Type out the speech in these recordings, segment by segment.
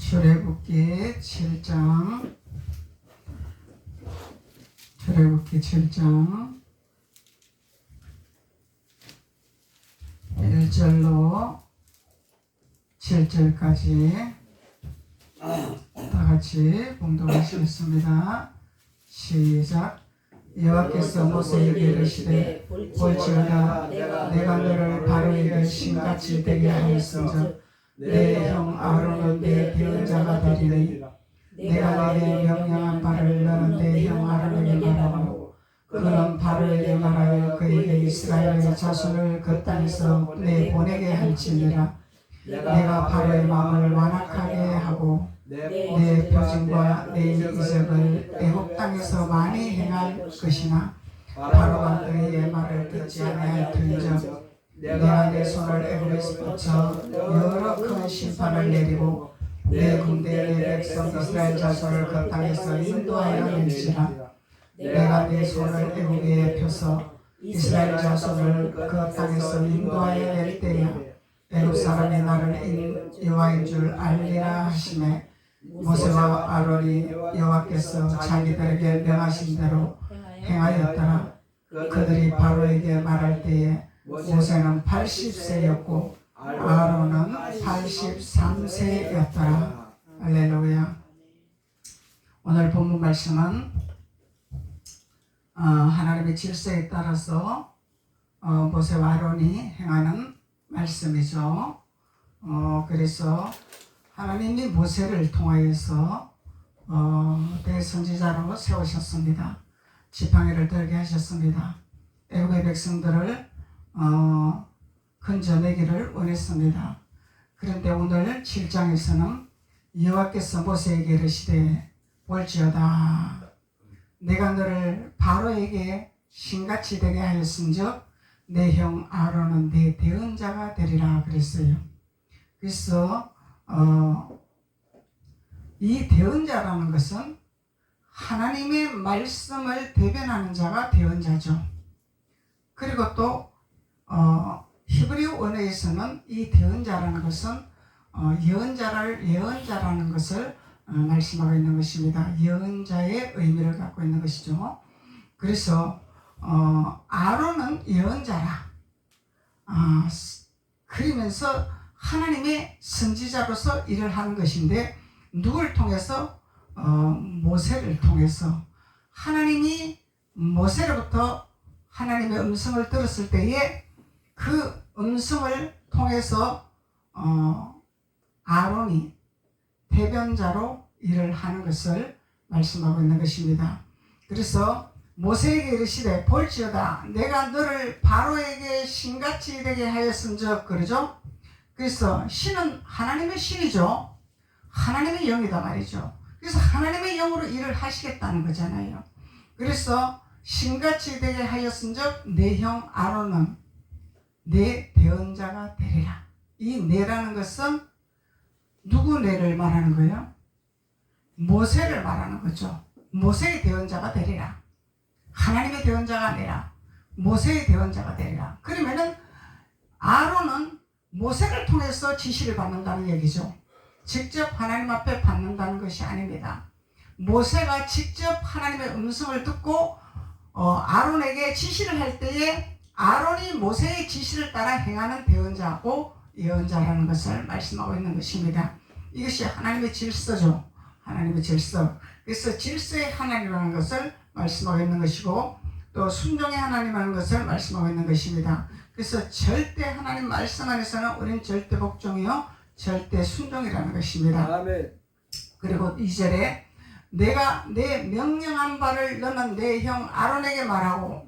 출애굽기 7장 1절로 7절까지 다같이 봉독하시겠습니다. 시작. 여호와께서 모세에게 이르시되 볼지어다 내가 너를 바로에게 신같이 되게 하였은즉 내 형 아론은 내 대언자가 되리니 내가 너에게 명령한 바를 너는 내 형 아론에게 말하고 그는 바로에게 말하여 그에게 이스라엘의 자손을 그 땅에서 내보내게 할지니라. 내가 바로의 마음을 완악하게 하고 내 표징과 내 이적을 애굽 땅에서 많이 행할 것이나 바로가 너희의 말을 듣지 아니할 터인즉 내가 내 손을 애굽에서 뻗쳐 여러 큰 심판을 내리고 내 군대의 내 백성 이스라엘 자손을 그 땅에서 인도하여 낼지라. 내가 내 손을 애굽에 펴서 이스라엘 자손을 그 땅에서 인도하여 낼 때에 애굽 사람이 나를 여호와인 줄 알리라 하시매 모세와 아론이 여호와께서 자기들에게 명하신 대로 행하였더라. 그들이 바로에게 말할 때에 모세는 80세였고 아론은 83세였더라. 할렐루야. 오늘 본문 말씀은 하나님의 질서에 따라서 모세와 아론이 행하는 말씀이죠. 그래서 하나님이 모세를 통하여서 대선지자로 세우셨습니다. 지팡이를 들게 하셨습니다. 애굽의 백성들을 건져내기를 원했습니다. 그런데 오늘 7장에서는 여호와께서 모세에게 이르시되 볼지어다 내가 너를 바로에게 신같이 되게 하였은즉 내 형 아론은 내 대언자가 되리라 그랬어요. 그래서 이 대언자라는 것은 하나님의 말씀을 대변하는 자가 대언자죠. 그리고 또 히브리 언어에서는 이 대언자라는 것은 예언자라는 것을 말씀하고 있는 것입니다. 예언자의 의미를 갖고 있는 것이죠. 그래서 아론은 예언자라. 그러면서 하나님의 선지자로서 일을 하는 것인데 누굴 통해서? 모세를 통해서. 하나님이 모세로부터 하나님의 음성을 들었을 때에 그 음성을 통해서 아론이 대변자로 일을 하는 것을 말씀하고 있는 것입니다. 그래서 모세에게 이르시되 볼지어다 내가 너를 바로에게 신같이 되게 하였은즉 그러죠. 그래서 신은 하나님의 신이죠. 하나님의 영이다 말이죠. 그래서 하나님의 영으로 일을 하시겠다는 거잖아요. 그래서 신같이 되게 하였은즉 내 형 아론은 내 대언자가 되리라. 이 내라는 것은 누구 내를 말하는 거예요? 모세를 말하는 거죠. 모세의 대언자가 되리라. 하나님의 대언자가 아니라 모세의 대언자가 되리라. 그러면은 아론은 모세를 통해서 지시를 받는다는 얘기죠. 직접 하나님 앞에 받는다는 것이 아닙니다. 모세가 직접 하나님의 음성을 듣고 아론에게 지시를 할 때에 아론이 모세의 지시를 따라 행하는 대언자고 예언자라는 것을 말씀하고 있는 것입니다. 이것이 하나님의 질서죠. 하나님의 질서. 그래서 질서의 하나님이라는 것을 말씀하고 있는 것이고 또 순종의 하나님이라는 것을 말씀하고 있는 것입니다. 그래서 절대 하나님 말씀 안에서는 우리는 절대 복종이요 절대 순종이라는 것입니다. 아멘. 그리고 2절에 내가 내 명령한 바를 너는 내 형 아론에게 말하고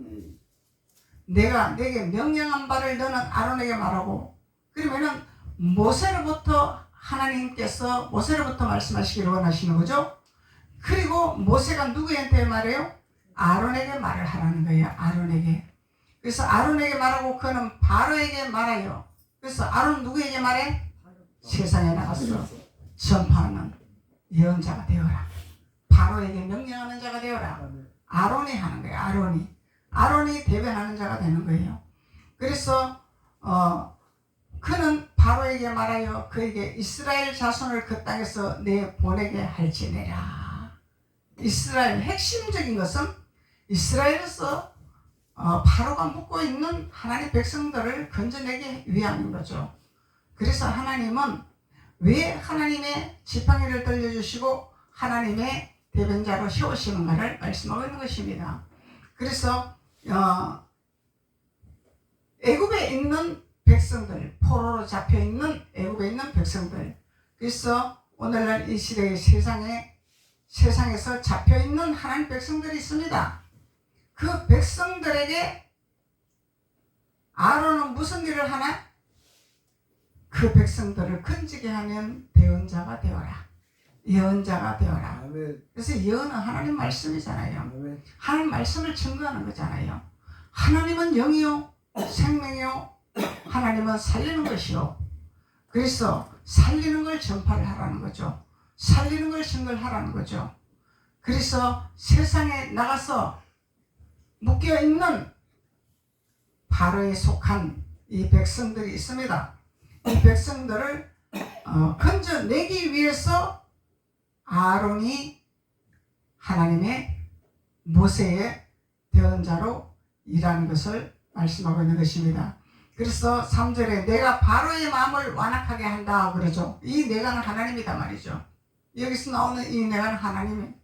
내가 내게 명령한 바를 너는 아론에게 말하고 그러면은 모세로부터 하나님께서 모세로부터 말씀하시기를 원하시는 거죠. 그리고 모세가 누구한테 말해요? 아론에게 말을 하라는 거예요. 아론에게. 그래서 아론에게 말하고 그는 바로에게 말해요. 그래서 아론 누구에게 말해? 세상에 나가서 전파하는 예언자가 되어라. 바로에게 명령하는 자가 되어라. 아론이 하는 거예요. 아론이 대변하는 자가 되는 거예요. 그래서 그는 바로에게 말하여 그에게 이스라엘 자손을 그 땅에서 내보내게 할지니라. 이스라엘 핵심적인 것은 이스라엘에서 바로가 묻고 있는 하나님 백성들을 건져내기 위함인 거죠. 그래서 하나님은 왜 하나님의 지팡이를 들려주시고 하나님의 대변자로 세우시는가를 말씀하고 있는 것입니다. 그래서 애굽에 있는 백성들, 포로로 잡혀있는 애굽에 있는 백성들, 그래서 오늘날 이 시대의 세상에서 잡혀있는 하나님 백성들이 있습니다. 그 백성들에게 아론은 무슨 일을 하나? 그 백성들을 건지게 하는 대언자가 되어라. 예언자가 되어라. 아멘. 그래서 예언은 하나님 말씀이잖아요. 아멘. 하나님 말씀을 증거하는 거잖아요. 하나님은 영이요 생명이요 하나님은 살리는 것이요. 그래서 살리는 걸 전파를 하라는 거죠. 살리는 걸 증거를 하라는 거죠. 그래서 세상에 나가서 묶여있는 바로에 속한 이 백성들이 있습니다. 이 백성들을 건져내기 위해서 아론이 하나님의 모세의 대언자로 일하는 것을 말씀하고 있는 것입니다. 그래서 3절에 내가 바로의 마음을 완악하게 한다 그러죠. 이 내가는 하나님이다 말이죠. 여기서 나오는 이 내가는 하나님이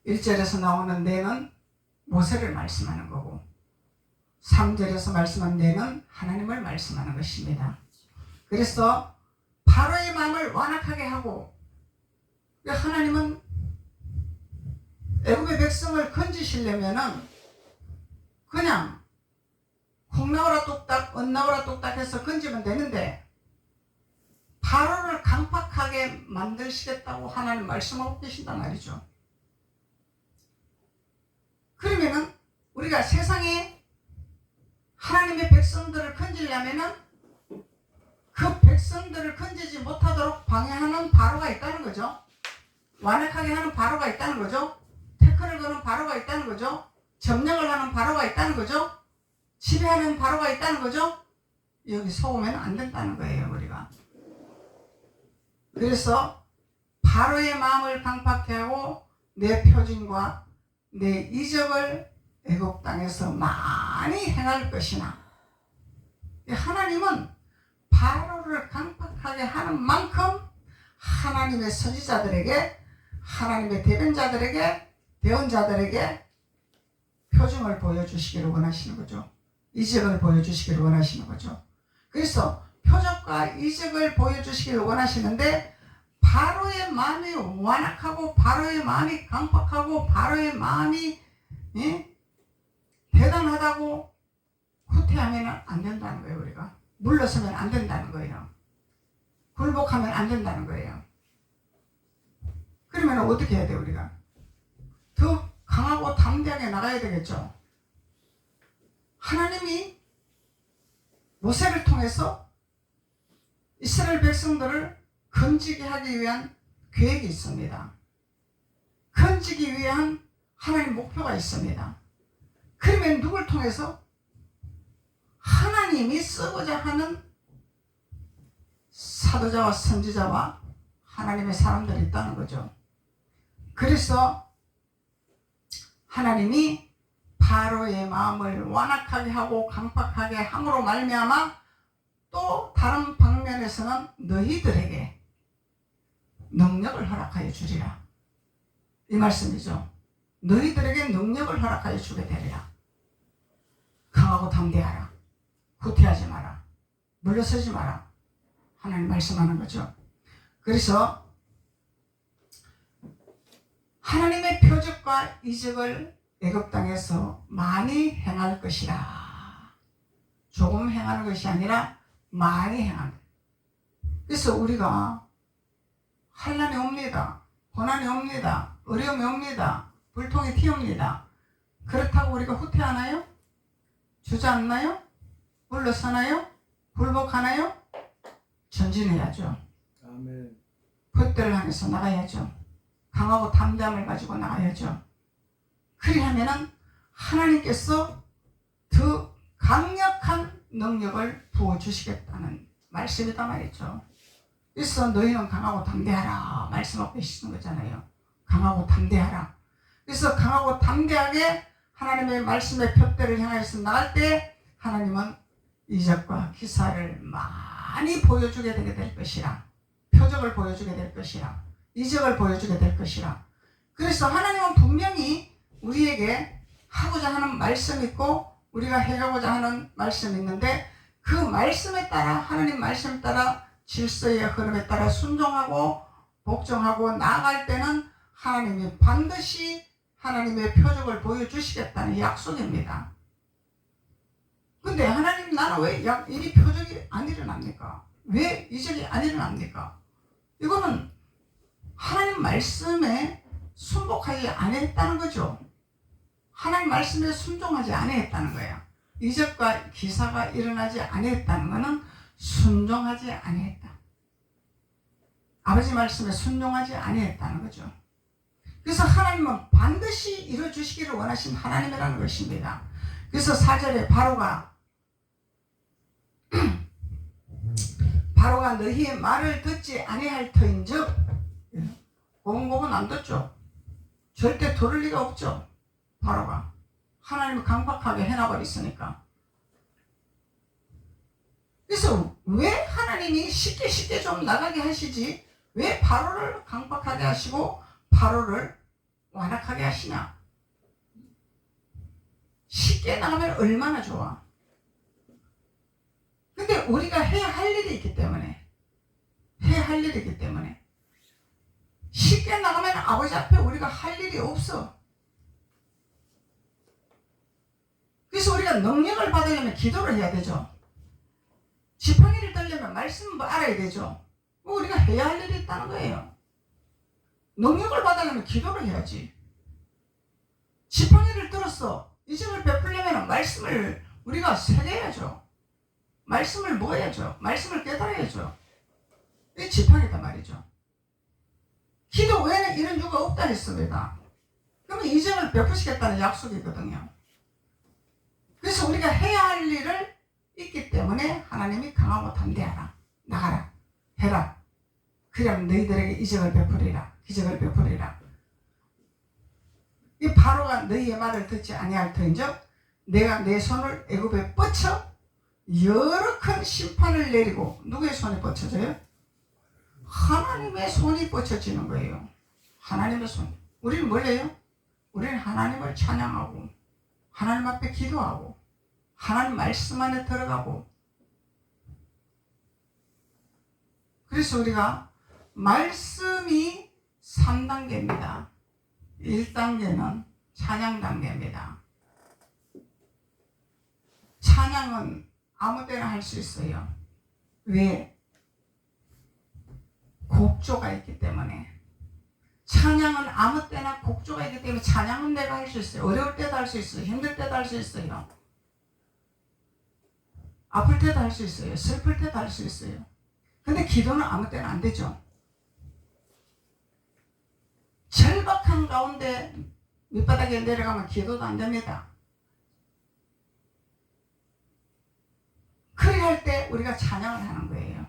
1절에서 나오는 내는 모세를 말씀하는 거고 3절에서 말씀한 내는 하나님을 말씀하는 것입니다. 그래서 바로의 마음을 완악하게 하고 하나님은 애굽의 백성을 건지시려면은 그냥 콩 나오라 뚝딱 은 나오라 뚝딱 해서 건지면 되는데 바로를 강팍하게 만드시겠다고 하나님 말씀하고 계신단 말이죠. 그러면은 우리가 세상에 하나님의 백성들을 건지려면은 그 백성들을 건지지 못하도록 방해하는 바로가 있다는 거죠. 완악하게 하는 바로가 있다는 거죠. 태클을 거는 바로가 있다는 거죠. 점령을 하는 바로가 있다는 거죠. 지배하는 바로가 있다는 거죠. 여기 속으면 안 된다는 거예요, 우리가. 그래서 바로의 마음을 강팍케 하고 내 표징과 내 이적을 애굽 땅에서 많이 행할 것이나 하나님은 바로를 강팍하게 하는 만큼 하나님의 선지자들에게 하나님의 대변자들에게 대언자들에게 표징을 보여주시기를 원하시는 거죠. 이적을 보여주시기를 원하시는 거죠. 그래서 표적과 이적을 보여주시기를 원하시는데 바로의 마음이 완악하고 바로의 마음이 강팍하고 바로의 마음이 대단하다고 후퇴하면 안 된다는 거예요. 우리가 물러서면 안 된다는 거예요. 굴복하면 안 된다는 거예요. 그러면 어떻게 해야 돼요? 우리가 더 강하고 담대하게 나가야 되겠죠. 하나님이 모세를 통해서 이스라엘 백성들을 건지게 하기 위한 계획이 있습니다. 건지기 위한 하나님 목표가 있습니다. 그러면 누굴 통해서? 하나님이 쓰고자 하는 사도자와 선지자와 하나님의 사람들이 있다는 거죠. 그래서 하나님이 바로의 마음을 완악하게 하고 강팍하게 함으로 말미암아 또 다른 방면에서는 너희들에게 능력을 허락하여 주리라. 이 말씀이죠. 너희들에게 능력을 허락하여 주게 되리라. 강하고 담대하라. 후퇴하지 마라. 물러서지 마라. 하나님 말씀하는 거죠. 그래서 하나님의 표적과 이적을 애굽 땅에서 많이 행할 것이라. 조금 행하는 것이 아니라 많이 행한다. 그래서 우리가 환난이 옵니다. 고난이 옵니다. 어려움이 옵니다. 불통이 튀옵니다. 그렇다고 우리가 후퇴하나요? 주저앉나요? 물러서나요? 굴복하나요? 전진해야죠. 아멘. 그때를 향해서 나가야죠. 강하고 담대함을 가지고 나가야죠. 그리하면은 하나님께서 더 강력한 능력을 부어주시겠다는 말씀이다 말이죠. 그래서 너희는 강하고 담대하라 말씀하고 계시는 거잖아요. 강하고 담대하라. 그래서 강하고 담대하게 하나님의 말씀의 표대를 향해서 나갈 때 하나님은 이적과 기사를 많이 보여주게 되게 될 것이라. 표적을 보여주게 될 것이라. 이적을 보여주게 될 것이라. 그래서 하나님은 분명히 우리에게 하고자 하는 말씀이 있고 우리가 해가고자 하는 말씀이 있는데 그 말씀에 따라 하나님 말씀에 따라 질서의 흐름에 따라 순종하고 복종하고 나아갈 때는 하나님이 반드시 하나님의 표적을 보여주시겠다는 약속입니다. 근데 하나님 나는 왜 이 표적이 안 일어납니까? 왜 이적이 안 일어납니까? 이거는 하나님 말씀에 순복하지 않았다는 거죠. 하나님 말씀에 순종하지 않았다는 거야. 이적과 기사가 일어나지 않았다는 것은 순종하지 않았다. 아버지 말씀에 순종하지 않았다는 거죠. 그래서 하나님은 반드시 이루어주시기를 원하신 하나님이라는 것입니다. 그래서 4절에 바로가 너희의 말을 듣지 아니할 터인즉 고분고분 안 듣죠. 절대 들을 리가 없죠. 바로가 하나님이 강박하게 해놔버렸으니까. 그래서 왜 하나님이 쉽게 좀 나가게 하시지 왜 바로를 강박하게 하시고 바로를 완악하게 하시냐? 쉽게 나가면 얼마나 좋아. 근데 우리가 해야 할 일이 있기 때문에 쉽게 나가면 아버지 앞에 우리가 할 일이 없어. 그래서 우리가 능력을 받으려면 기도를 해야 되죠. 지팡이를 들려면 말씀을 알아야 되죠. 우리가 해야 할 일이 있다는 거예요. 능력을 받으려면 기도를 해야지. 지팡이를 들었어. 이적을 베풀려면 말씀을 우리가 새겨야죠. 말씀을 먹어야죠. 말씀을 깨달아야죠. 이 지팡이단 말이죠. 기도 외에는 이런 유가 없다 했습니다. 그러면 이적을 베푸시겠다는 약속이거든요. 그래서 우리가 해야 할 일을 있기 때문에 하나님이 강하고 담대하라. 나가라. 해라. 그러면 너희들에게 이적을 베풀이라. 기적을 베풀이라. 이 바로가 너희의 말을 듣지 아니할 터인즉 내가 내 손을 애굽에 뻗쳐 여러 큰 심판을 내리고 누구의 손이 뻗쳐져요? 하나님의 손이 뻗쳐지는 거예요. 하나님의 손. 우리는 뭘 해요? 우리는 하나님을 찬양하고 하나님 앞에 기도하고 하나님 말씀 안에 들어가고 그래서 우리가 말씀이 3단계입니다. 1단계는 찬양 단계입니다. 찬양은 아무 때나 할 수 있어요. 왜? 곡조가 있기 때문에. 찬양은 아무 때나 곡조가 있기 때문에 찬양은 내가 할 수 있어요. 어려울 때도 할 수 있어요. 힘들 때도 할 수 있어요. 아플 때도 할 수 있어요. 슬플 때도 할 수 있어요. 근데 기도는 아무 때나 안 되죠. 절박한 가운데 밑바닥에 내려가면 기도도 안 됩니다. 그리 할 때 우리가 찬양을 하는 거예요.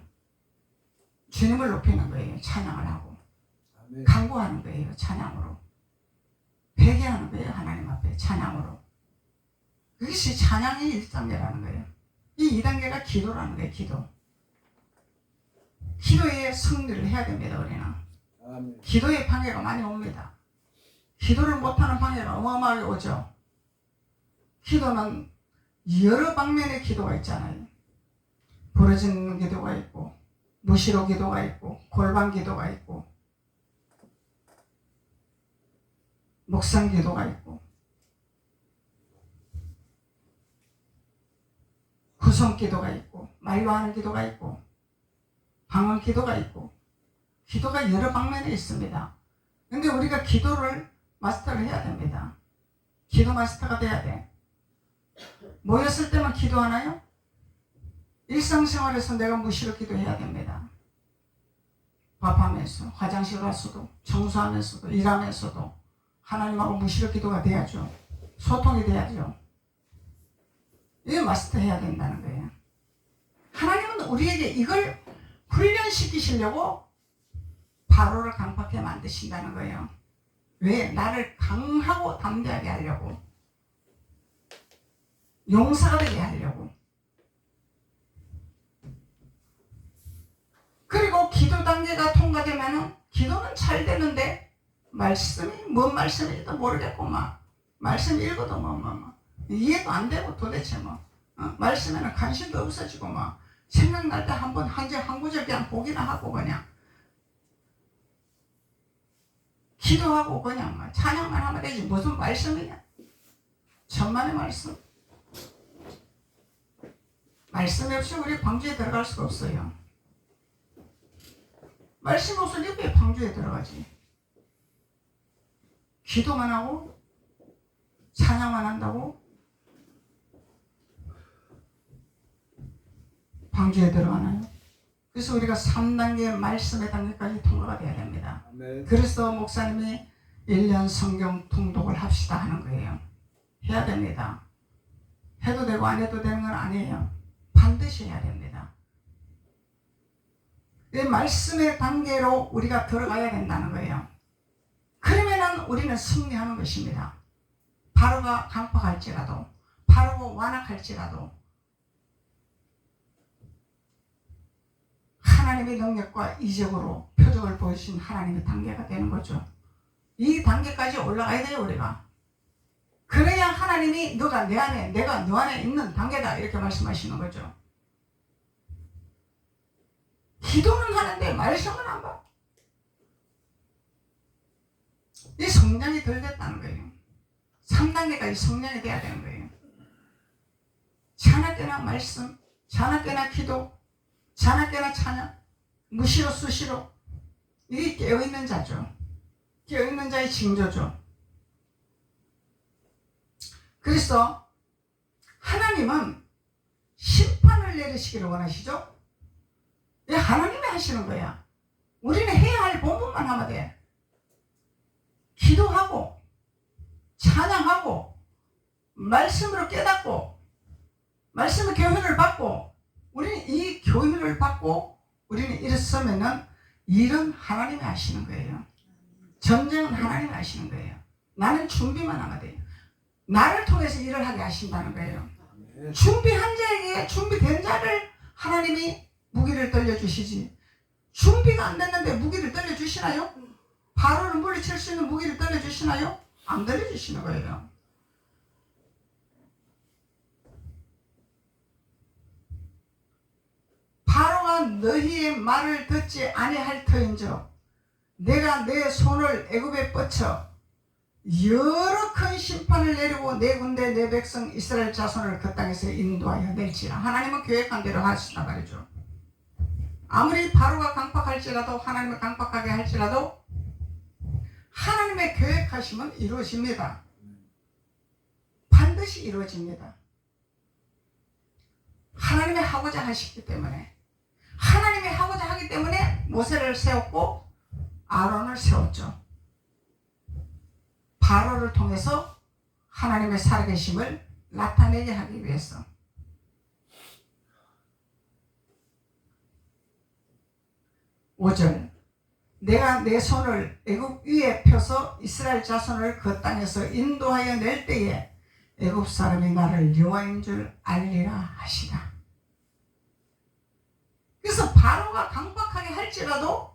주님을 높이는 거예요. 찬양을 하고. 아멘. 간구하는 거예요. 찬양으로. 회개하는 거예요. 하나님 앞에 찬양으로. 그것이 찬양이 1단계라는 거예요. 이 2단계가 기도라는 거예요. 기도. 기도에 승리를 해야 됩니다. 우리는. 아멘. 기도의 방해가 많이 옵니다. 기도를 못하는 방해가 어마어마하게 오죠. 기도는 여러 방면의 기도가 있잖아요. 부러지는 기도가 있고 무시로 기도가 있고 골방 기도가 있고 묵상 기도가 있고 구성 기도가 있고 말로 하는 기도가 있고 방언 기도가 있고 기도가 여러 방면에 있습니다. 근데 우리가 기도를 마스터를 해야 됩니다. 기도 마스터가 돼야 돼. 모였을 때만 기도하나요? 일상생활에서 내가 무시로 기도해야 됩니다. 밥하면서, 화장실 가서도, 청소하면서도, 일하면서도 하나님하고 무시로 기도가 돼야죠. 소통이 돼야죠. 이게 마스터해야 된다는 거예요. 그래서 우리에게 이걸 훈련시키시려고 바로를 강팍하게 만드신다는 거예요. 왜? 나를 강하고 담대하게 하려고, 용사가 되게 하려고. 그리고 기도 단계가 통과되면은 기도는 잘 되는데 말씀이 뭔 말씀인지도 모르겠고 막 말씀 읽어도 뭐 이해도 안 되고 도대체 말씀에는 관심도 없어지고 막 생각날 때 한 구절 그냥 보기나 하고 그냥 기도하고 그냥 막 찬양만 하면 되지 무슨 말씀이냐. 천만의 말씀. 말씀이 없이 우리 방주에 들어갈 수가 없어요. 말씀 없으니 왜 방주에 들어가지? 기도만 하고 찬양만 한다고 방주에 들어가나요? 그래서 우리가 3단계 말씀의 단계까지 통과가 돼야 됩니다. 네. 그래서 목사님이 1년 성경 통독을 합시다 하는 거예요. 해야 됩니다. 해도 되고 안 해도 되는 건 아니에요. 반드시 해야 됩니다. 이 말씀의 단계로 우리가 들어가야 된다는 거예요. 그러면은 우리는 승리하는 것입니다. 바로가 강팍할지라도, 바로가 완악할지라도 하나님의 능력과 이적으로 표적을 보여주신 하나님의 단계가 되는 거죠. 이 단계까지 올라가야 돼요, 우리가. 그래야 하나님이 너가 내 안에, 내가 너 안에 있는 단계다 이렇게 말씀하시는 거죠. 기도는 하는데 말씀은 안 봐. 이 성장이 덜 됐다는 거예요. 3단계까지 성장이 돼야 되는 거예요. 자나깨나 말씀, 자나깨나 기도, 자나깨나 찬양, 무시로 수시로. 이게 깨어있는 자죠. 깨어있는 자의 징조죠. 그래서 하나님은 심판을 내리시기를 원하시죠? 이 하나님이 하시는 거야. 우리는 해야 할 본분만 하면 돼. 기도하고 찬양하고 말씀으로 깨닫고 말씀의 교훈을 받고 우리는 이 교훈을 받고 우리는 일어서면은 일은 하나님이 하시는 거예요. 전쟁은 하나님이 하시는 거예요. 나는 준비만 하면 돼요. 나를 통해서 일을 하게 하신다는 거예요. 준비한 자에게 준비된 자를 하나님이 무기를 떨려주시지. 준비가 안 됐는데 무기를 떨려주시나요? 바로를 물리칠 수 있는 무기를 떨려주시나요? 안 떨려주시는 거예요. 바로가 너희의 말을 듣지 아니할 터인즉 내가 내 손을 애굽에 뻗쳐 여러 큰 심판을 내리고 내 군대 내 백성 이스라엘 자손을 그 땅에서 인도하여 낼지라. 하나님은 계획한 대로 하시다 말이죠. 아무리 바로가 강팍할지라도 하나님을 강팍하게 할지라도 하나님의 계획하심은 이루어집니다. 반드시 이루어집니다. 하나님이 하고자 하시기 때문에 하나님이 하고자 하기 때문에 모세를 세웠고 아론을 세웠죠. 바로를 통해서 하나님의 살아계심을 나타내게 하기 위해서. (5절) 내가 내 손을 애굽 위에 펴서 이스라엘 자손을 그 땅에서 인도하여 낼 때에 애굽 사람이 나를 여호와인 줄 알리라 하시라. 그래서 바로가 강박하게 할지라도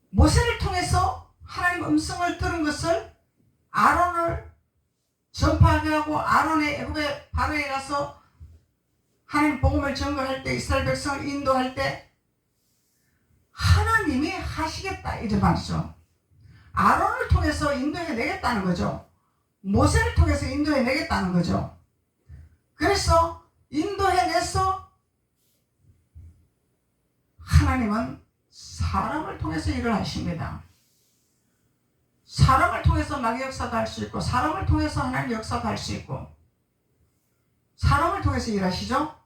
모세를 통해서 하나님 음성을 들은 것을 아론을 전파하게 하고 아론의 애굽의 바로에 가서 하나님 복음을 전거할 때 이스라엘 백성을 인도할 때 하나님이 하시겠다 이런 말이죠. 아론을 통해서 인도해 내겠다는 거죠. 모세를 통해서 인도해 내겠다는 거죠. 그래서 인도해 내서 하나님은 사람을 통해서 일을 하십니다. 사람을 통해서 마귀 역사도 할 수 있고 사람을 통해서 하나님 역사도 할 수 있고 사람을 통해서 일하시죠.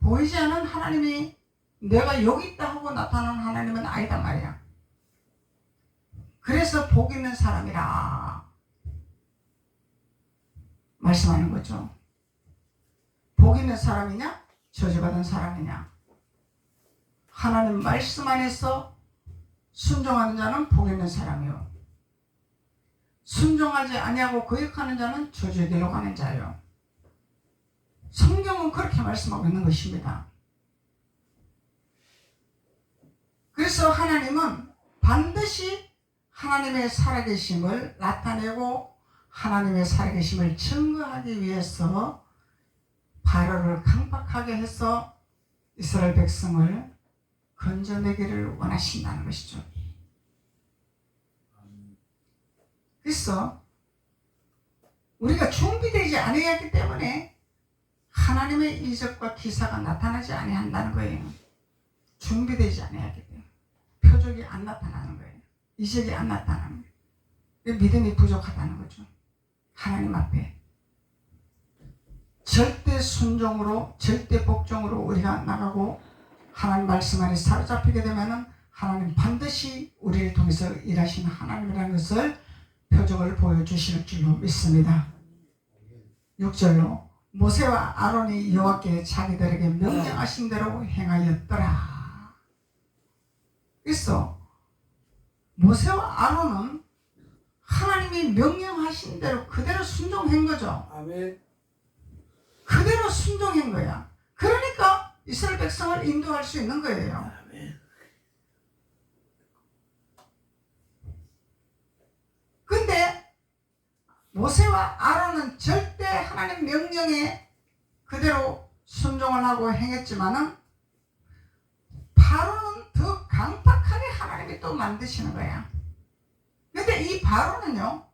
보이지 않는 하나님이 내가 여기 있다 하고 나타나는 하나님은 아니다 말이야. 그래서 복 있는 사람이라 말씀하는 거죠. 복 있는 사람이냐? 저주받은 사람이냐? 하나님 말씀 안에서 순종하는 자는 복 있는 사람이요, 순종하지 아니하고 거역하는 자는 저주의 길로 가는 자요. 성경은 그렇게 말씀하고 있는 것입니다. 그래서 하나님은 반드시 하나님의 살아계심을 나타내고 하나님의 살아계심을 증거하기 위해서 바로를 강박하게 해서 이스라엘 백성을 건져내기를 원하신다는 것이죠. 그래서 우리가 준비되지 아니하기 때문에 하나님의 이적과 기사가 나타나지 아니한다는 거예요. 준비되지 아니하기 때문에 표적이 안 나타나는 거예요. 이적이 안 나타나는 거예요. 믿음이 부족하다는 거죠. 하나님 앞에 절대 순종으로, 절대 복종으로 우리가 나가고 하나님 말씀 안에 사로잡히게 되면은 하나님 반드시 우리를 통해서 일하시는 하나님이라는 것을 표적을 보여주실 줄로 믿습니다. 6절로 모세와 아론이 여호와께 자기들에게 명령하신 대로 행하였더라. 그래서 모세와 아론은 하나님이 명령하신 대로 그대로 순종한 거죠. 아멘. 그대로 순종한 거야. 그러니까 이스라엘 백성을 인도할 수 있는 거예요. 아멘. 근데 모세와 아론은 절대 하나님 명령에 그대로 순종을 하고 행했지만은 바로는 더 강팍하게 하나님이 또 만드시는 거야. 근데 이 바로는요,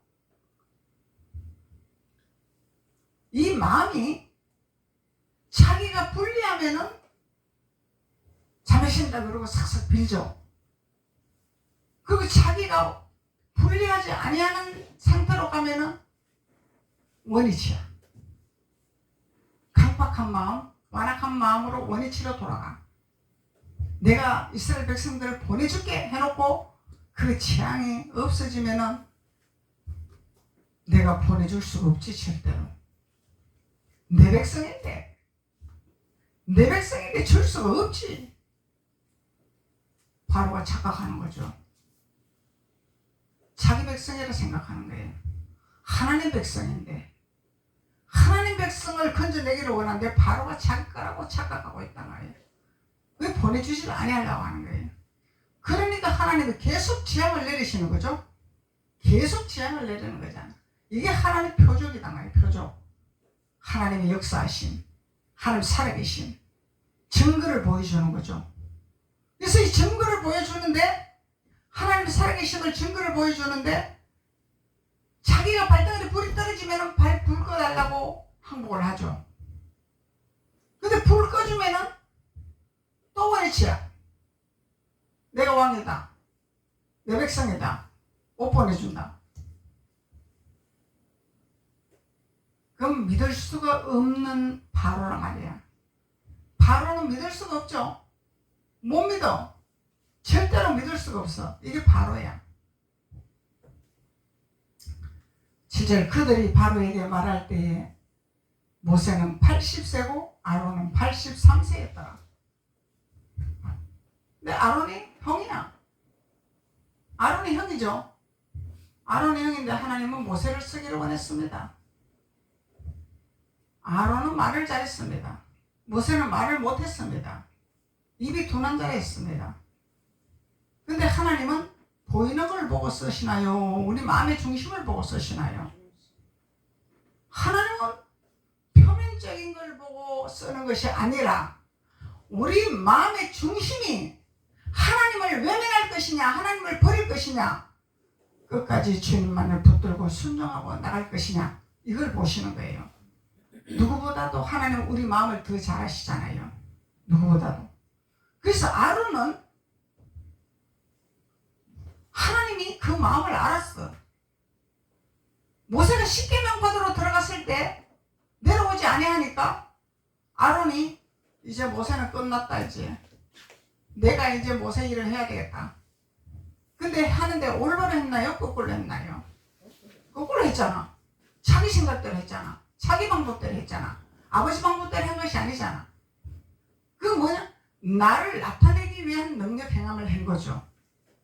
이 마음이 자기가 불리하면은 잠시신다 그러고 싹싹 빌죠. 그리고 자기가 불리하지 아니하는 상태로 가면은 원위치야. 강박한 마음, 완악한 마음으로 원위치로 돌아가. 내가 이스라엘 백성들을 보내줄게 해놓고 그 취향이 없어지면은 내가 보내줄 수가 없지. 절대로 내 백성인데 줄 수가 없지. 바로가 착각하는 거죠. 자기 백성이라 생각하는 거예요. 하나님 백성인데, 하나님 백성을 건져내기를 원하는데 바로가 자기 거라고 착각하고 있단 말이에요. 왜 보내주지를 아니하려고 하는 거예요. 그러니까 하나님이 계속 재앙을 내리시는 거죠. 계속 재앙을 내리는 거잖아. 이게 하나님의 표적이다 말이에요. 표적. 하나님의 역사하심, 하나님 살아계심, 증거를 보여주는 거죠. 그래서 이 증거를 보여주는데, 하나님 살아계심을 증거를 보여주는데, 자기가 발등에 불이 떨어지면 불 꺼달라고 항복을 하죠. 근데 불 꺼주면은 또 원위치야. 내가 왕이다, 내 백성이다, 못 보내준다. 그럼 믿을 수가 없는 바로란 말이야. 바로는 믿을 수가 없죠. 못 믿어. 절대로 믿을 수가 없어. 이게 바로야. 7절 그들이 바로에게 말할 때에 모세는 80세고 아론은 83세였더라. 근데 아론이 형이야. 아론이 형이죠. 아론이 형인데 하나님은 모세를 쓰기를 원했습니다. 아론은 말을 잘했습니다. 모세는 말을 못했습니다. 입이 둔한 자가 있습니다. 근데 하나님은 보이는 걸 보고 쓰시나요? 우리 마음의 중심을 보고 쓰시나요? 하나님은 표면적인 걸 보고 쓰는 것이 아니라 우리 마음의 중심이 하나님을 외면할 것이냐, 하나님을 버릴 것이냐, 끝까지 주님만을 붙들고 순종하고 나갈 것이냐, 이걸 보시는 거예요. 누구보다도 하나님은 우리 마음을 더 잘 아시잖아요. 누구보다도. 그래서 아론은 하나님이 그 마음을 알았어. 모세가 십계명 받으러 들어갔을 때 내려오지 아니하니까 아론이 이제 모세는 끝났다, 이제 내가 이제 모세 일을 해야 되겠다. 근데 하는데 올바로 했나요? 거꾸로 했나요? 거꾸로 했잖아. 자기 생각대로 했잖아. 자기 방법대로 했잖아. 아버지 방법대로 한 것이 아니잖아. 그 뭐냐? 나를 나타내기 위한 능력 행함을 한 거죠.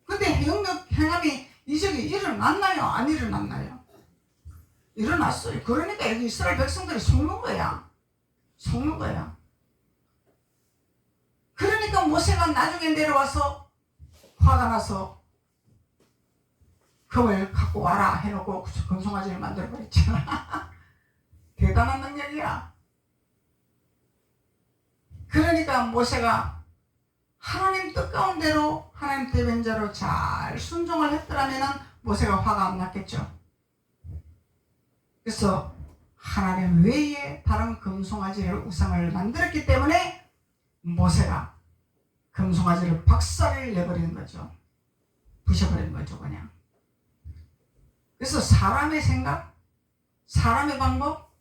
근데 능력 행함이 이적이 일어났나요? 안 일어났나요? 일어났어요. 그러니까 여기 이스라엘 백성들이 속는 거야. 속는 거야. 그러니까 모세가 나중에 내려와서 화가 나서 금을 갖고 와라 해놓고 금송아지를 만들어버렸잖아. 대단한 능력이야. 그러니까 모세가 하나님 뜻가운 대로 하나님 대변자로 잘 순종을 했더라면 모세가 화가 안 났겠죠. 그래서 하나님 외에 다른 금송아지를 우상을 만들었기 때문에 모세가 금송아지를 박살을 내버리는 거죠. 부셔버리는 거죠, 그냥. 그래서 사람의 생각, 사람의 방법,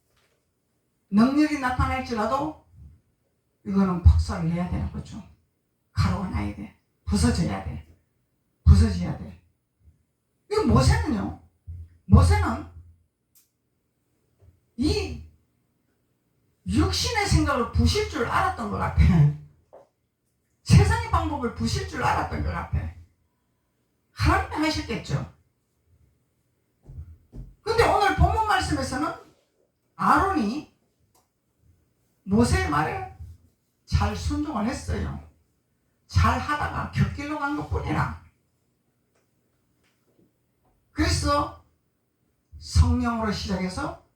능력이 나타날지라도 이거는 박살을 내야 되는 거죠. 가루가 나야 돼. 부서져야 돼. 부서져야 돼. 이 모세는요, 모세는 이 육신의 생각을 부실 줄 알았던 것 같아. 세상의 방법을 부실 줄 알았던 것 같아. 하나님이 하셨겠죠. 근데 오늘 본문 말씀에서는 아론이 모세의 말에 잘 순종을 했어요. 잘 하다가 곁길로 간 것뿐이라. 그래서 성령으로 시작해서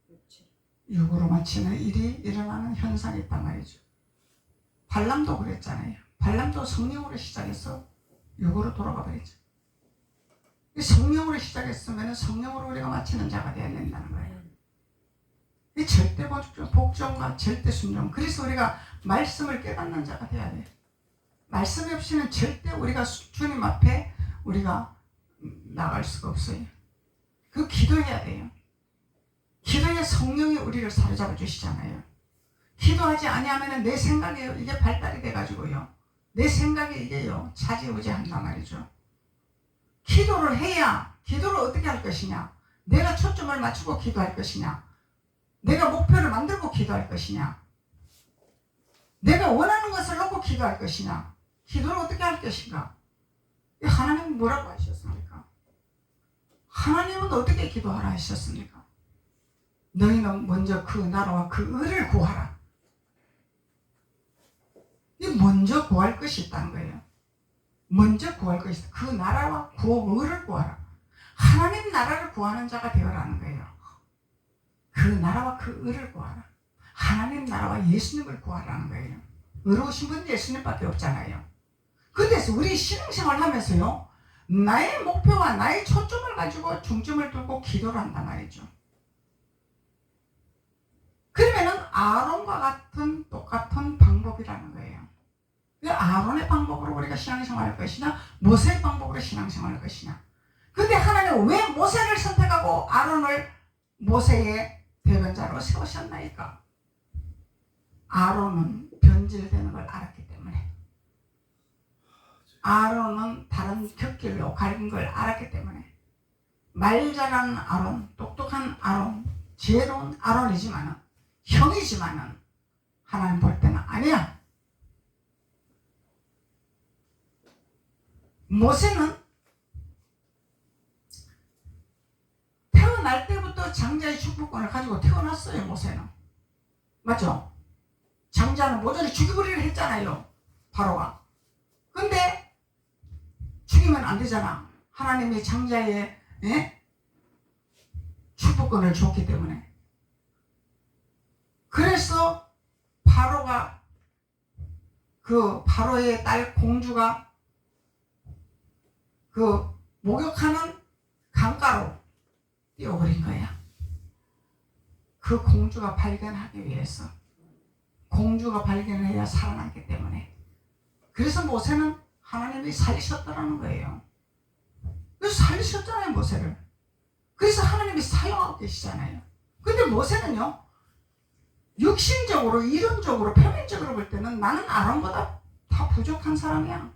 육으로 마치는 일이 일어나는 현상이 있단 말이죠. 발람도 그랬잖아요. 발람도 성령으로 시작해서 육으로 돌아가 버리죠. 성령으로 시작했으면 성령으로 우리가 마치는 자가 되어야 된다는 거예요. 이 절대 복종과 절대 순종. 그래서 우리가 말씀을 깨닫는 자가 되어야 돼요. 말씀이 없이는 절대 우리가 주님 앞에 우리가 나갈 수가 없어요. 그 기도해야 돼요. 기도에 성령이 우리를 사로잡아 주시잖아요. 기도하지 아니하면 내 생각에 이게 발달이 돼가지고요. 내 생각에 이게요 차지우지 한단 말이죠. 기도를 해야 기도를 어떻게 할 것이냐? 내가 초점을 맞추고 기도할 것이냐? 내가 목표를 만들고 기도할 것이냐? 내가 원하는 것을 놓고 기도할 것이냐? 기도를 어떻게 할 것인가? 하나님은 뭐라고 하셨습니까? 하나님은 어떻게 기도하라 하셨습니까? 너희는 먼저 그 나라와 그 의를 구하라. 이 먼저 구할 것이 있다는 거예요. 먼저 구할 것이 있다. 그 나라와 그 의를 구하라. 하나님 나라를 구하는 자가 되어라는 거예요. 그 나라와 그 의를 구하라. 하나님 나라와 예수님을 구하라는 거예요. 의로우신 분 예수님밖에 없잖아요. 그래서 우리 신앙생활 하면서요, 나의 목표와 나의 초점을 가지고 중점을 두고 기도를 한단 말이죠. 그러면은 아론과 같은 똑같은 방법이라는 거예요. 아론의 방법으로 우리가 신앙생활 할 것이냐, 모세의 방법으로 신앙생활 할 것이냐. 근데 하나님은 왜 모세를 선택하고 아론을 모세의 대변자로 세우셨나이까? 아론은 변질되는 걸 알았기 때문에, 아론은 다른 곁길로 가는 걸 알았기 때문에, 말 잘하는 아론, 똑똑한 아론, 지혜로운 아론이지만은, 형이지만은 하나님 볼 때는 아니야. 모세는 태어날 때부터 장자의 축복권을 가지고 태어났어요. 모세는 맞죠? 장자는 모조리 죽여버리려 했잖아요, 바로가. 근데 죽이면 안 되잖아. 하나님이 장자의 축복권을 줬기 때문에. 그래서 바로가, 그 바로의 딸 공주가 그 목욕하는 강가로 뛰어버린 거야. 그 공주가 발견하기 위해서. 공주가 발견해야 살아남기 때문에. 그래서 모세는 하나님이 살리셨다는 거예요. 그래서 살리셨잖아요, 모세를. 그래서 하나님이 사용하고 계시잖아요. 근데 모세는요, 육신적으로, 이론적으로, 표면적으로 볼 때는 나는 아론보다 다 부족한 사람이야.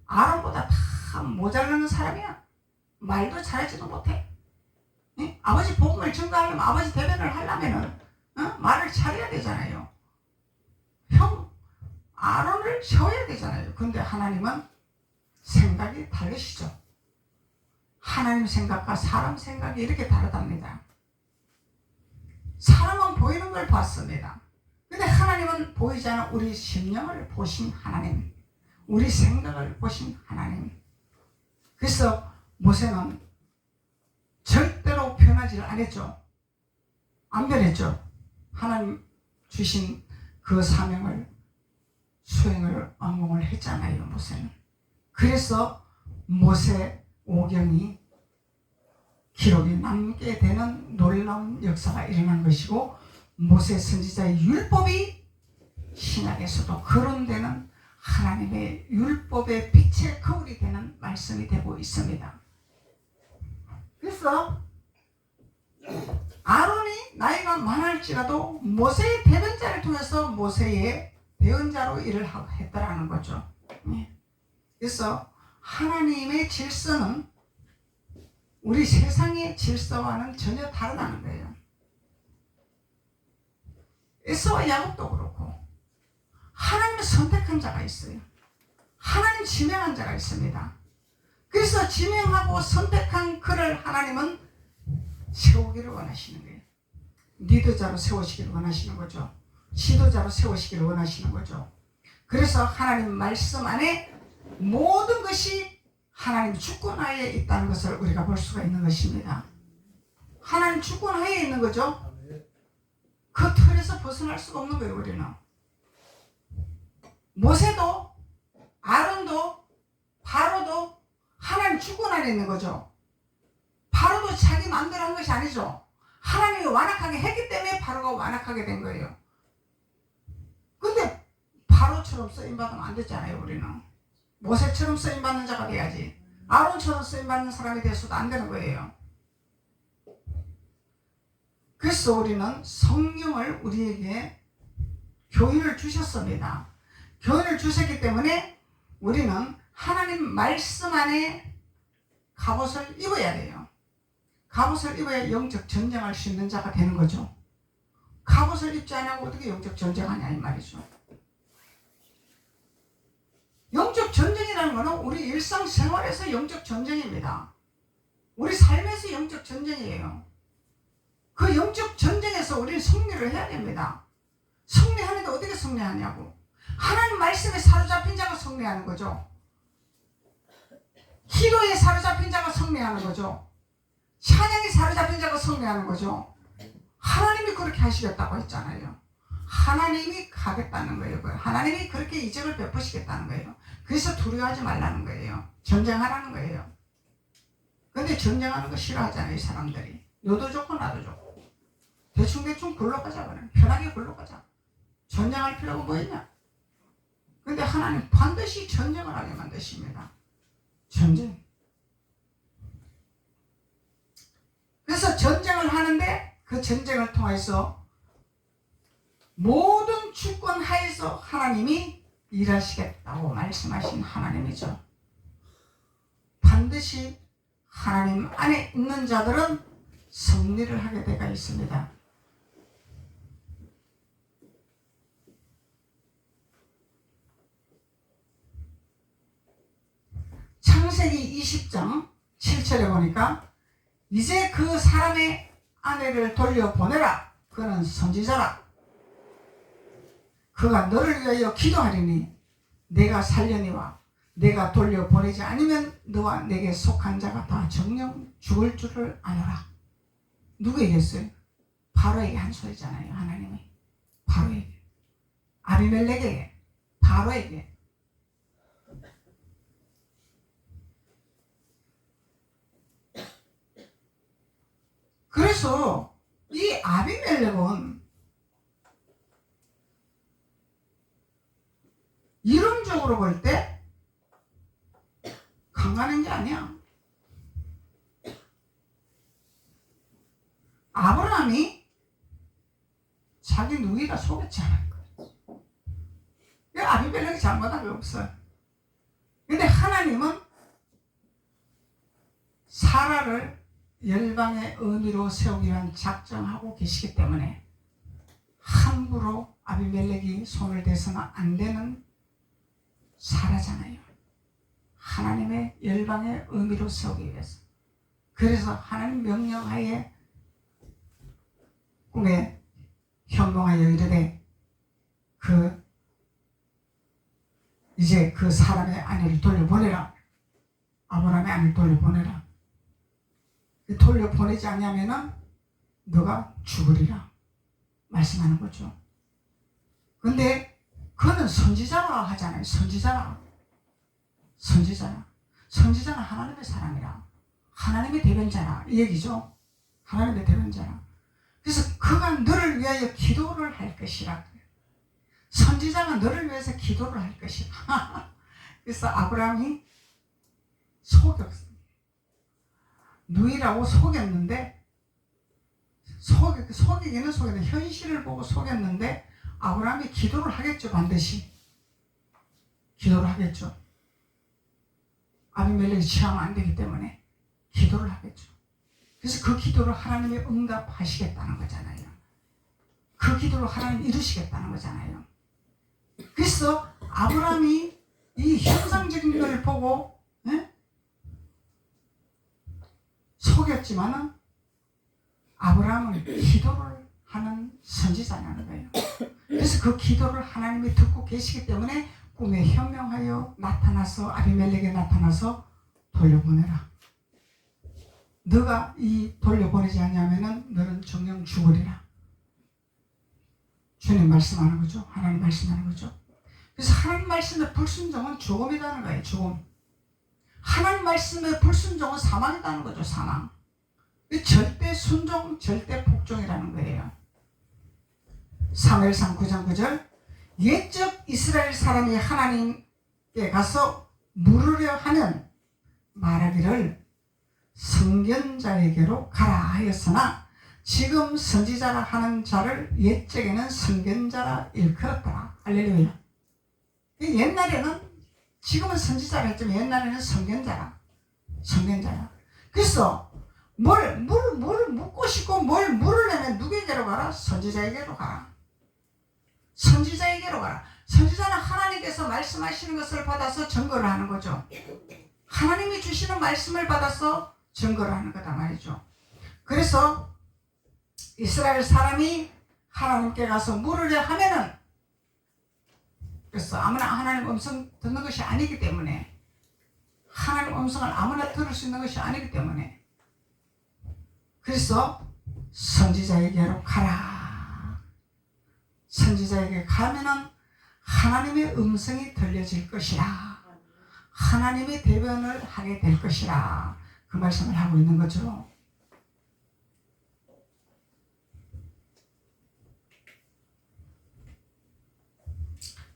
아론보다 다 모자라는 사람이야. 말도 잘하지도 못해. 예? 아버지 복음을 증거하려면, 아버지 대변을 하려면은 말을 잘해야 되잖아요. 형, 아론을 세워야 되잖아요. 근데 하나님은 생각이 다르시죠. 하나님 생각과 사람 생각이 이렇게 다르답니다. 사람은 보이는 걸 봤습니다. 근데 하나님은 보이지 않은 우리 심령을 보신 하나님, 우리 생각을 보신 하나님. 그래서 모세는 절대로 변하지 않았죠. 안 변했죠. 하나님 주신 그 사명을 수행을 완공을 했잖아요. 모세는. 그래서 모세 오경이 기록이 남게 되는 놀라운 역사가 일어난 것이고, 모세 선지자의 율법이 신약에서도 거론되는 하나님의 율법의 빛의 거울이 되는 말씀이 되고 있습니다. 그래서 아론이 나이가 많을지라도 모세의 대변자를 통해서 모세의 대언자로 일을 했다라는 거죠. 그래서 하나님의 질서는 우리 세상의 질서와는 전혀 다르다는 거예요. 에서와 야곱도 그렇고 하나님의 선택한 자가 있어요. 하나님 지명한 자가 있습니다. 그래서 지명하고 선택한 그를 하나님은 세우기를 원하시는 거예요. 리더자로 세우시기를 원하시는 거죠. 지도자로 세우시기를 원하시는 거죠. 그래서 하나님 말씀 안에 모든 것이 하나님 주권 하에 있다는 것을 우리가 볼 수가 있는 것입니다. 하나님 주권 하에 있는 거죠. 그 틀에서 벗어날 수가 없는 거예요. 우리는 모세도 아론도 바로도 하나님 주권 안에 있는 거죠. 바로도 자기 마음대로 한 것이 아니죠. 하나님이 완악하게 했기 때문에 바로가 완악하게 된 거예요. 근데 바로처럼 쓰임받으면 안 되잖아요. 우리는 모세처럼 쓰임받는 자가 돼야지. 아론처럼 쓰임받는 사람이 돼서도 안 되는 거예요. 그래서 우리는 성령을 우리에게 교훈을 주셨습니다. 교훈을 주셨기 때문에 우리는 하나님 말씀 안에 갑옷을 입어야 돼요. 갑옷을 입어야 영적 전쟁할 수 있는 자가 되는 거죠. 갑옷을 입지 않고 어떻게 영적 전쟁하냐 이 말이죠. 영적 전쟁이라는 것은 우리 일상생활에서 영적 전쟁입니다. 우리 삶에서 영적 전쟁이에요. 그 영적 전쟁에서 우리는 승리를 해야 됩니다. 승리하는데 어떻게 승리하냐고. 하나님 말씀에 사로잡힌 자가 승리하는 거죠. 기도에 사로잡힌 자가 승리하는 거죠. 찬양에 사로잡힌 자가 승리하는 거죠. 하나님이 그렇게 하시겠다고 했잖아요. 하나님이 가겠다는 거예요. 하나님이 그렇게 이적을 베푸시겠다는 거예요. 그래서 두려워하지 말라는 거예요. 전쟁하라는 거예요. 근데 전쟁하는 거 싫어하잖아요. 이 사람들이. 너도 좋고 나도 좋고. 대충대충 굴러가자. 그래. 편하게 굴러가자. 전쟁할 필요가 뭐 있냐. 근데 하나님 반드시 전쟁을 하게 만드십니다. 전쟁. 그래서 전쟁을 하는데 그 전쟁을 통해서 모든 주권 하에서 하나님이 일하시겠다고 말씀하신 하나님이죠. 반드시 하나님 안에 있는 자들은 승리를 하게 되어 있습니다. 창세기 20장 7절에 보니까 이제 그 사람의 아내를 돌려보내라. 그는 선지자라. 그가 너를 위하여 기도하리니 내가 살려니와 내가 돌려보내지 않으면 너와 내게 속한 자가 다 정령 죽을 줄을 아노라. 누구에게 했어요? 바로에게 한 소리잖아요. 하나님이 바로에게, 아비멜렉에게, 바로에게. 그래서 이 아비멜렉은 이론적으로 볼 때 강간한 게 아니야. 아브라함이 자기 누이가 속였지 않은 거야. 아비멜렉이 잘못한 게 없어요. 근데 하나님은 사라를 열방의 어미로 세우기란 작정하고 계시기 때문에 함부로 아비멜렉이 손을 대서는 안 되는 사라잖아요. 하나님의 열방의 의미로 세우기 위해서. 그래서 하나님 명령하에 꿈에 현몽하여 이르되 이제 그 사람의 아내를 돌려보내라. 아브라함의 아내를 돌려보내라. 돌려보내지 않냐면은 너가 죽으리라 말씀하는 거죠. 근데 그는 선지자라 하잖아요. 선지자는 하나님의 사람이라, 하나님의 대변자라 이 얘기죠. 하나님의 대변자라. 그래서 그가 너를 위하여 기도를 할 것이라. 선지자가 너를 위해서 기도를 할 것이라. 그래서 아브라함이 속였어요. 누이라고 속였는데, 속이기는 속였는데 현실을 보고 속였는데 아브라함이 기도를 하겠죠. 반드시 기도를 하겠죠. 아비멜렉이 취하면 안 되기 때문에 기도를 하겠죠. 그래서 그 기도를 하나님이 응답하시겠다는 거잖아요. 그 기도를 하나님 이루시겠다는 거잖아요. 그래서 아브라함이 이 현상적인 걸 보고 속였지만은 아브라함은 기도를 하는 선지자라는 거예요. 그래서 그 기도를 하나님이 듣고 계시기 때문에 꿈에 현명하여 나타나서 아비멜렉에 나타나서 돌려보내라. 너가 이 돌려보내지 않냐면은 너는 정령 죽으리라. 주님 말씀하는 거죠. 하나님 말씀하는 거죠. 그래서 하나님 말씀의 불순종은 죽음이라는 거예요. 죽음. 하나님 말씀의 불순종은 사망이라는 거죠. 사망. 절대 순종, 절대 복종이라는 거예요. 사무엘상 9장 9절 옛적 이스라엘 사람이 하나님께 가서 물으려 하면 말하기를 선견자에게로 가라 하였으나 지금 선지자라 하는 자를 옛적에는 선견자라 일컬었더라. 할렐루야. 옛날에는, 지금은 선지자라 했지만 옛날에는 선견자라. 그래서 뭘 묻고 싶고 뭘 물으려면 누구에게로 가라? 선지자에게로 가라. 선지자에게로 가라. 선지자는 하나님께서 말씀하시는 것을 받아서 증거를 하는 거죠. 하나님이 주시는 말씀을 받아서 증거를 하는 거다 말이죠. 그래서 이스라엘 사람이 하나님께 가서 물으려 하면은, 그래서 아무나 하나님 음성 듣는 것이 아니기 때문에, 하나님 음성을 아무나 들을 수 있는 것이 아니기 때문에, 그래서 선지자에게로 가라. 선지자에게 가면은 하나님의 음성이 들려질 것이라. 하나님의 대변을 하게 될 것이라. 그 말씀을 하고 있는 거죠.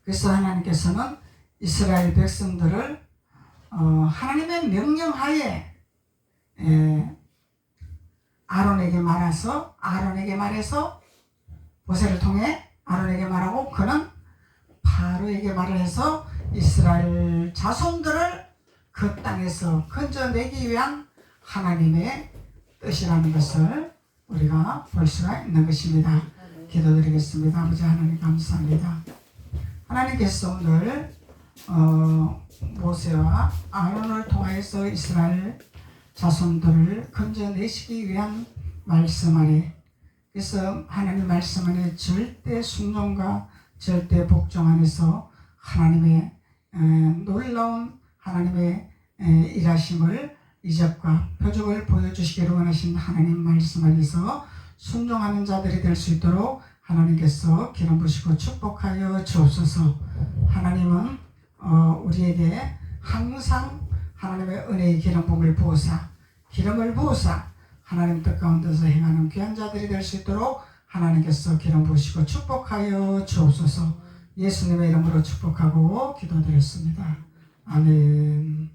그래서 하나님께서는 이스라엘 백성들을 하나님의 명령하에 아론에게 말해서 모세를 통해 아론에게 말하고, 그는 바로에게 말을 해서 이스라엘 자손들을 그 땅에서 건져내기 위한 하나님의 뜻이라는 것을 우리가 볼 수가 있는 것입니다. 기도드리겠습니다. 아버지 하나님 감사합니다. 하나님께서 오늘 모세와 아론을 통하여서 이스라엘 자손들을 건져내시기 위한 말씀 안에, 그래서 하나님 말씀 안에 절대 순종과 절대 복종 안에서 하나님의 놀라운 하나님의 일하심을, 이적과 표적을 보여주시기를 원하신 하나님 말씀 안에서 순종하는 자들이 될 수 있도록 하나님께서 기름 부으시고 축복하여 주옵소서. 하나님은 우리에게 항상 하나님의 은혜의 기름을 부으사, 기름을 부으사 하나님 뜻 가운데서 행하는 귀한 자들이 될 수 있도록 하나님께서 기름 부으시고 축복하여 주옵소서. 예수님의 이름으로 축복하고 기도드렸습니다. 아멘.